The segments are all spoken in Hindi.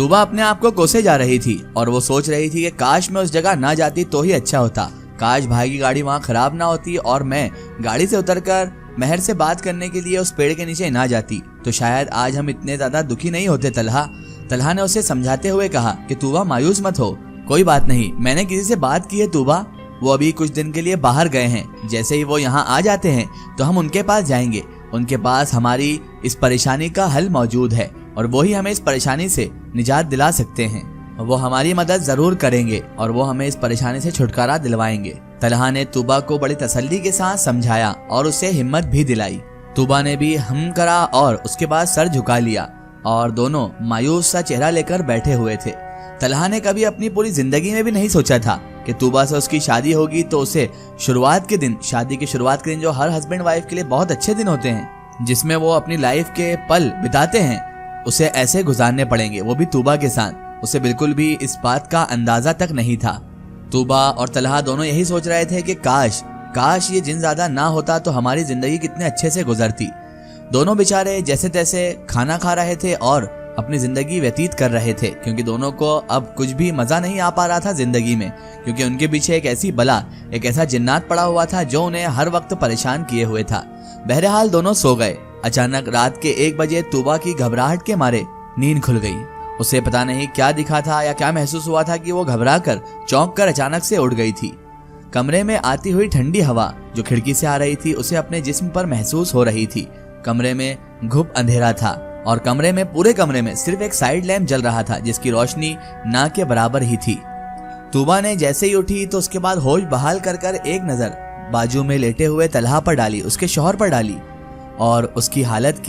तूबा अपने आप को कोसे जा रही थी और वो सोच रही थी कि काश मैं उस जगह ना जाती तो ही अच्छा होता। काश भाई की गाड़ी वहाँ खराब ना होती और मैं गाड़ी से उतरकर महर से बात करने के लिए उस पेड़ के नीचे ना जाती, तो शायद आज हम इतने ज्यादा दुखी नहीं होते। तलहा ने उसे समझाते हुए कहा कि तूबा मायूस मत हो, कोई बात नहीं, मैंने किसी से बात की है तूबा, वो अभी कुछ दिन के लिए बाहर गए हैं। जैसे ही वो यहाँ आ जाते हैं तो हम उनके पास जाएंगे। उनके पास हमारी इस परेशानी का हल मौजूद है और वो ही हमें इस परेशानी से निजात दिला सकते हैं। वो हमारी मदद जरूर करेंगे और वो हमें इस परेशानी से छुटकारा दिलवाएंगे। तलहा ने तूबा को बड़ी तसल्ली के साथ समझाया और उसे हिम्मत भी दिलाई। तूबा ने भी हम करा और उसके बाद सर झुका लिया और दोनों मायूस सा चेहरा लेकर बैठे हुए थे। तलहा ने कभी अपनी पूरी जिंदगी में भी नहीं सोचा था कि तूबा से उसकी शादी होगी, तो उसे शादी के शुरुआत के दिन जो हर हस्बैंड वाइफ के लिए बहुत अच्छे दिन होते हैं, जिसमें वो अपनी लाइफ के पल बिताते हैं, उसे ऐसे गुजारने पड़ेंगे, वो भी तूबा के साथ। उसे बिल्कुल भी इस बात का अंदाजा तक नहीं था। तूबा और तलहा दोनों यही सोच रहे थे कि काश ये जिनज़ादा ना होता तो हमारी जिंदगी कितने अच्छे से गुजरती। दोनों बेचारे जैसे तैसे खाना खा रहे थे और अपनी जिंदगी व्यतीत कर रहे थे, क्योंकि दोनों को अब कुछ भी मजा नहीं आ पा रहा था जिंदगी में, क्योंकि उनके पीछे एक ऐसी बला, एक ऐसा जिन्नात पड़ा हुआ था जो उन्हें हर वक्त परेशान किए हुए था। बहरहाल दोनों सो गए। अचानक रात के 1 बजे तूबा की घबराहट के मारे नींद खुल गई। उसे पता नहीं क्या दिखा था या क्या महसूस हुआ था कि वो घबराकर चौंक कर अचानक से उठ गई थी। कमरे में आती हुई ठंडी हवा जो खिड़की से आ रही थी उसे अपने जिस्म पर महसूस हो रही थी। कमरे में घुप अंधेरा था और पूरे कमरे में सिर्फ एक साइड लैंप जल रहा था जिसकी रोशनी ना के बराबर ही थी। तूबा ने जैसे ही उठी तो उसके बाद होश बहाल कर एक नजर बाजू में लेटे हुए तलहा पर डाली, उसके शौहर पर डाली और उसकी हालत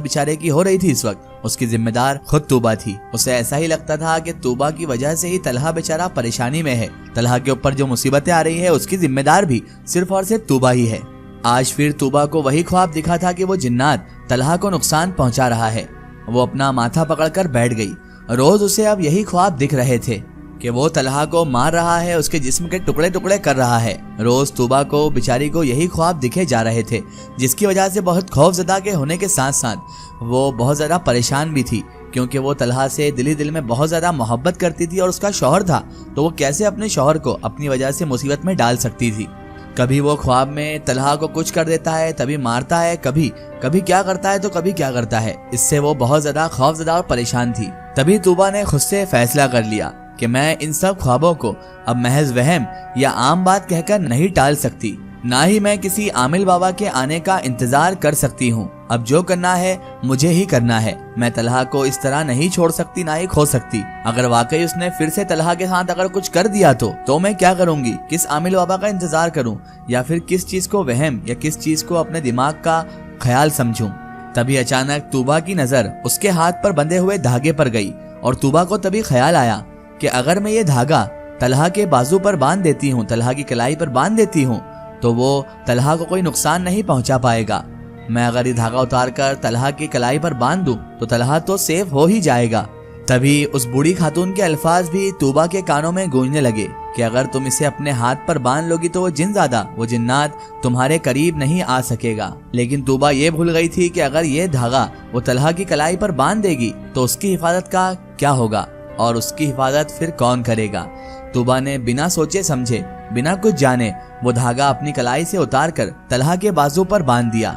बेचारे की हो रही थी इस वक्त, उसकी जिम्मेदार खुद तूबा थी। उसे ऐसा ही लगता था कि तूबा की वजह से ही तलहा बेचारा परेशानी में है। तलहा के ऊपर जो मुसीबतें आ रही है उसकी जिम्मेदार भी सिर्फ और सिर्फ तूबा ही है। आज फिर तूबा को वही ख्वाब दिखा था कि वो जिन्नात तलहा को नुकसान पहुंचा रहा है। वो अपना माथा पकड़कर बैठ गई। रोज उसे अब यही ख्वाब दिख रहे थे कि वो तलहा को मार रहा है, उसके जिस्म के टुकड़े टुकड़े कर रहा है। रोज तूबा को बेचारी को यही ख्वाब दिखे जा रहे थे, जिसकी वजह से बहुत खौफजदा के होने के साथ साथ वो बहुत ज्यादा परेशान भी थी, क्योंकि वो तलहा से दिल में बहुत ज्यादा मोहब्बत करती थी और उसका शौहर था, तो वो कैसे अपने शौहर को अपनी वजह से मुसीबत में डाल सकती थी। कभी वो ख्वाब में तलहा को कुछ कर देता है, तभी मारता है, कभी क्या करता है तो कभी क्या करता है। इससे वो बहुत ज्यादा खौफजदा और परेशान थी। तभी तूबा ने खुद से फैसला कर लिया कि मैं इन सब ख्वाबों को अब महज वहम या आम बात कहकर नहीं टाल सकती, ना ही मैं किसी आमिल बाबा के आने का इंतजार कर सकती हूँ। अब जो करना है मुझे ही करना है। मैं तलहा को इस तरह नहीं छोड़ सकती, ना ही खो सकती। अगर वाकई उसने फिर से तलहा के साथ अगर कुछ कर दिया तो मैं क्या करूंगी? किस आमिल बाबा का इंतजार करूं या फिर किस चीज को वहम या किस चीज को अपने दिमाग का ख्याल समझूं? तभी अचानक तूबा की नजर उसके हाथ पर बंधे हुए धागे पर गई और तूबा को तभी ख्याल आया कि अगर मैं ये धागा तलहा के बाजू पर बांध देती हूँ, तलहा की कलाई पर बांध देती हूँ, तो वो तलहा को कोई नुकसान नहीं पहुंचा पाएगा। मैं अगर ये धागा उतार कर तलहा की कलाई पर बांध दूं तो तलहा तो सेफ हो ही जाएगा। तभी उस बूढ़ी खातून के अल्फाज भी तूबा के कानों में गूंजने लगे कि अगर तुम इसे अपने हाथ पर बांध लोगी तो वो जिन्नात तुम्हारे करीब नहीं आ सकेगा। लेकिन तूबा ये भूल गई थी कि अगर ये धागा वो तलहा की कलाई पर बांध देगी तो उसकी हिफाजत का क्या होगा और उसकी हिफाजत फिर कौन करेगा। तूबा ने बिना सोचे समझे, बिना कुछ जाने वो धागा अपनी कलाई से उतार कर तलहा के बाजू पर बांध दिया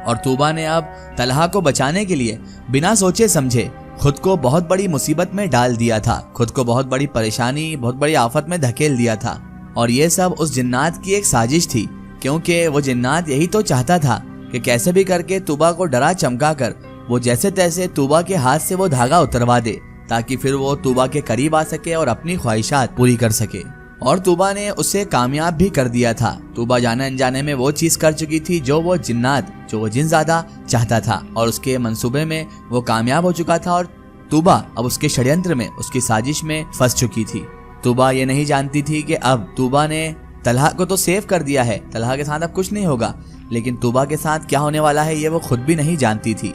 और तूबा ने अब तलहा को बचाने के लिए बिना सोचे समझे खुद को बहुत बड़ी मुसीबत में डाल दिया था, खुद को बहुत बड़ी परेशानी, बहुत बड़ी आफत में धकेल दिया था। और ये सब उस जिन्नात की एक साजिश थी, क्योंकि वो जिन्नात यही तो चाहता था कि कैसे भी करके तूबा को डरा चमका कर वो जैसे तैसे तूबा के हाथ से वो धागा उतरवा दे, ताकि फिर वो तूबा के करीब आ सके और अपनी ख्वाहिशात पूरी कर सके। और तूबा ने उसे कामयाब भी कर दिया था। तूबा जाने अनजाने में वो चीज कर चुकी थी जो वो जिनज़ादा चाहता था और उसके मंसूबे में वो कामयाब हो चुका था और तूबा अब उसके षड्यंत्र में, उसकी साजिश में फंस चुकी थी। तूबा ये नहीं जानती थी कि अब तूबा ने तलहा को तो सेव कर दिया है, तलहा के साथ अब कुछ नहीं होगा, लेकिन तूबा के साथ क्या होने वाला है ये वो खुद भी नहीं जानती थी।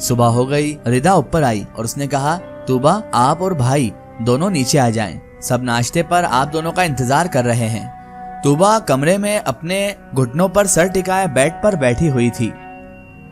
सुबह हो गई, रिदा ऊपर आई और उसने कहा, तूबा आप और भाई दोनों नीचे आ जाएं, सब नाश्ते पर आप दोनों का इंतजार कर रहे हैं। तूबा कमरे में अपने घुटनों पर सर टिकाए बेड पर बैठी हुई थी।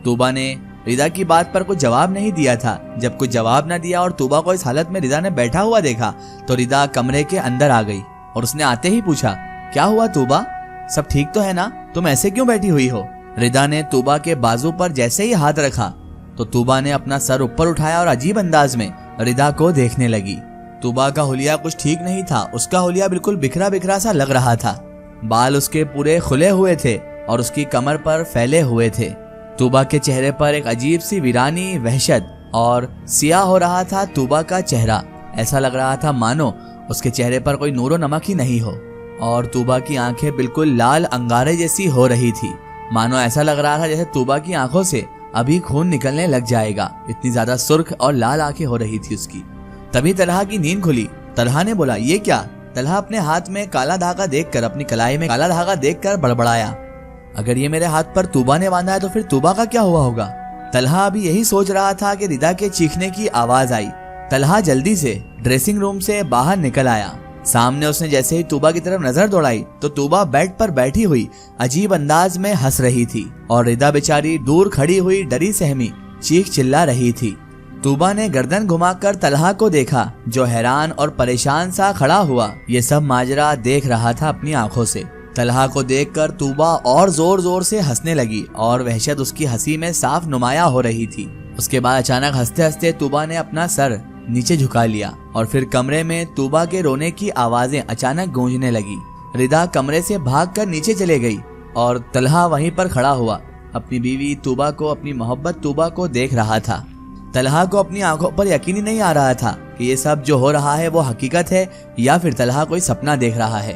तूबा ने रिदा की बात पर कुछ जवाब नहीं दिया था। जब कुछ जवाब न दिया और तूबा को इस हालत में रिदा ने बैठा हुआ देखा तो रिदा कमरे के अंदर आ गई और उसने आते ही पूछा, क्या हुआ तूबा, सब ठीक तो है ना, तुम ऐसे क्यों बैठी हुई हो। रिदा ने तूबा के बाजू पर जैसे ही हाथ रखा तो तूबा ने अपना सर ऊपर उठाया और अजीब अंदाज में रिदा को देखने लगी। तूबा का हुलिया कुछ ठीक नहीं था, उसका हुलिया बिल्कुल बिखरा बिखरा सा लग रहा था। बाल उसके पूरे खुले हुए थे और उसकी कमर पर फैले हुए थे। तूबा के चेहरे पर एक अजीब सी वीरानी, वहशत और सियाह हो रहा था तूबा का चेहरा। ऐसा लग रहा था मानो उसके चेहरे पर कोई नूरो नमक ही नहीं हो। और तूबा की आंखें बिल्कुल लाल अंगारे जैसी हो रही थी, मानो ऐसा लग रहा था जैसे तूबा की आंखों से अभी खून निकलने लग जाएगा। इतनी ज्यादा सुर्ख और लाल आंखें हो रही थी उसकी। तभी तलहा की नींद खुली। तलहा ने बोला, ये क्या। तलहा अपने हाथ में काला धागा देखकर, अपनी कलाई में काला धागा देखकर बड़बड़ाया, अगर ये मेरे हाथ पर तूबा ने बांधा है तो फिर तूबा का क्या हुआ होगा। तलहा अभी यही सोच रहा था कि रिदा के चीखने की आवाज आई। तलहा जल्दी से ड्रेसिंग रूम से बाहर निकल आया। सामने उसने जैसे ही तूबा की तरफ नजर दौड़ाई तो तूबा बेड पर बैठी हुई अजीब अंदाज में हंस रही थी और रिदा बेचारी दूर खड़ी हुई डरी सहमी चीख चिल्ला रही थी। तूबा ने गर्दन घुमाकर तलहा को देखा जो हैरान और परेशान सा खड़ा हुआ ये सब माजरा देख रहा था अपनी आंखों से। तलहा को देखकर तूबा और जोर जोर से हंसने लगी और वहशत उसकी हंसी में साफ नुमाया हो रही थी। उसके बाद अचानक हंसते हंसते तूबा ने अपना सर नीचे झुका लिया और फिर कमरे में तूबा के रोने की आवाजें अचानक गूंजने लगी। रिदा कमरे से भागकर नीचे चले गई और तलहा वहीं पर खड़ा हुआ अपनी बीवी तूबा को, अपनी मोहब्बत तूबा को देख रहा था। तलहा को अपनी आंखों पर यकीन ही नहीं आ रहा था कि ये सब जो हो रहा है वो हकीकत है या फिर तलहा कोई सपना देख रहा है।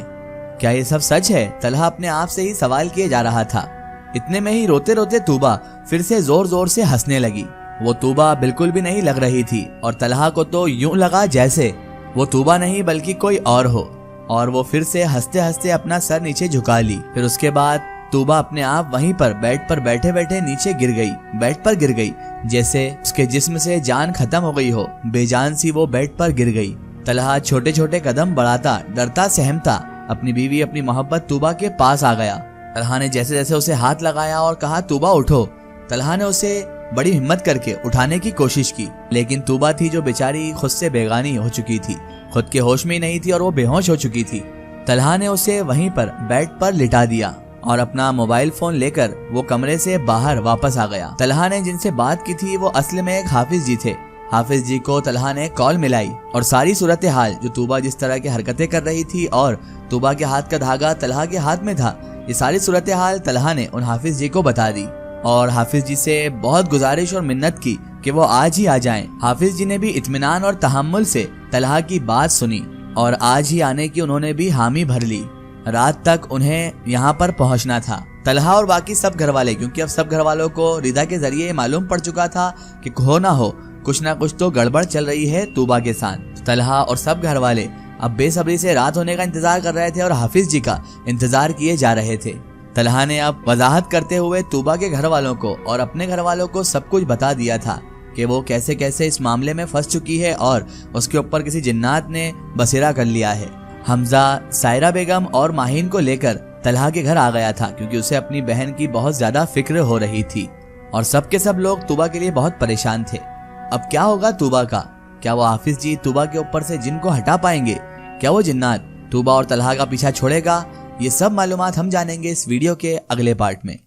क्या ये सब सच है? तलहा अपने आप से ही सवाल किए जा रहा था। इतने में ही रोते रोते तूबा फिर से जोर जोर से हंसने लगी। वो तूबा बिल्कुल भी नहीं लग रही थी और तलहा को तो यूं लगा जैसे वो तूबा नहीं बल्कि कोई और हो। और वो फिर से हंसते हंसते अपना सर नीचे झुका ली। फिर उसके बाद तूबा अपने आप वहीं पर बेड पर बैठे बैठे नीचे गिर गई, बेड पर गिर गई, जैसे उसके जिस्म से जान खत्म हो गई हो। बेजान सी वो बेड पर गिर गई। तलहा छोटे छोटे कदम बढ़ाता, डरता सहमता अपनी बीवी, अपनी मोहब्बत तूबा के पास आ गया। तलहा ने जैसे जैसे उसे हाथ लगाया और कहा, तूबा उठो। तलहा ने उसे बड़ी हिम्मत करके उठाने की कोशिश की, लेकिन तूबा थी जो बेचारी खुद से बेगानी हो चुकी थी, खुद के होश में ही नहीं थी और वो बेहोश हो चुकी थी। तलहा ने उसे वहीं पर बेड पर लिटा दिया और अपना मोबाइल फोन लेकर वो कमरे से बाहर वापस आ गया। तलहा ने जिनसे बात की थी वो असल में एक हाफिज जी थे। हाफिज जी को तलहा ने कॉल मिलाई और सारी सूरत हाल, जो तूबा जिस तरह की हरकतें कर रही थी और तूबा के हाथ का धागा तलहा के हाथ में था, ये सारी सूरत हाल तलहा ने उन हाफिज जी को बता दी और हाफिज जी से बहुत गुजारिश और मिन्नत की कि वो आज ही आ जाएं। हाफिज जी ने भी इत्मीनान और तहम्मुल से तलहा की बात सुनी और आज ही आने की उन्होंने भी हामी भर ली। रात तक उन्हें यहाँ पर पहुँचना था। तलहा और बाकी सब घर वाले, क्योंकि अब सब घर वालों को रिदा के जरिए मालूम पड़ चुका था कि हो ना हो कुछ ना कुछ तो गड़बड़ चल रही है तूबा के साथ। तलहा और सब घर वाले अब बेसब्री से रात होने का इंतजार कर रहे थे और हाफिज जी का इंतजार किए जा रहे थे। तलहा ने अब वजाहत करते हुए तूबा के घर वालों को और अपने घर वालों को सब कुछ बता दिया था कि वो कैसे कैसे इस मामले में फंस चुकी है और उसके ऊपर किसी जिन्नात ने बसेरा कर लिया है। हमजा सायरा बेगम और माहीन को लेकर तलहा के घर आ गया था क्योंकि उसे अपनी बहन की बहुत ज्यादा फिक्र हो रही थी और सब के सब लोग तूबा के लिए बहुत परेशान थे। अब क्या होगा तूबा का? क्या वो हाफिज जी तूबा के ऊपर से जिन को हटा पाएंगे? क्या वो जिन्नात तूबा और तलहा का पीछा छोड़ेगा? ये सब मालूमात हम जानेंगे इस वीडियो के अगले पार्ट में।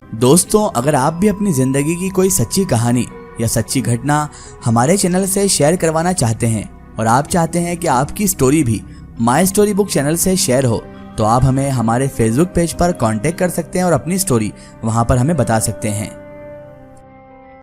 दोस्तों, अगर आप भी अपनी जिंदगी की कोई सच्ची कहानी या सच्ची घटना हमारे चैनल से शेयर करवाना चाहते हैं और आप चाहते हैं कि आपकी स्टोरी भी माय स्टोरी बुक चैनल से शेयर हो, तो आप हमें हमारे फेसबुक पेज पर कांटेक्ट कर सकते हैं और अपनी स्टोरी वहां पर हमें बता सकते हैं।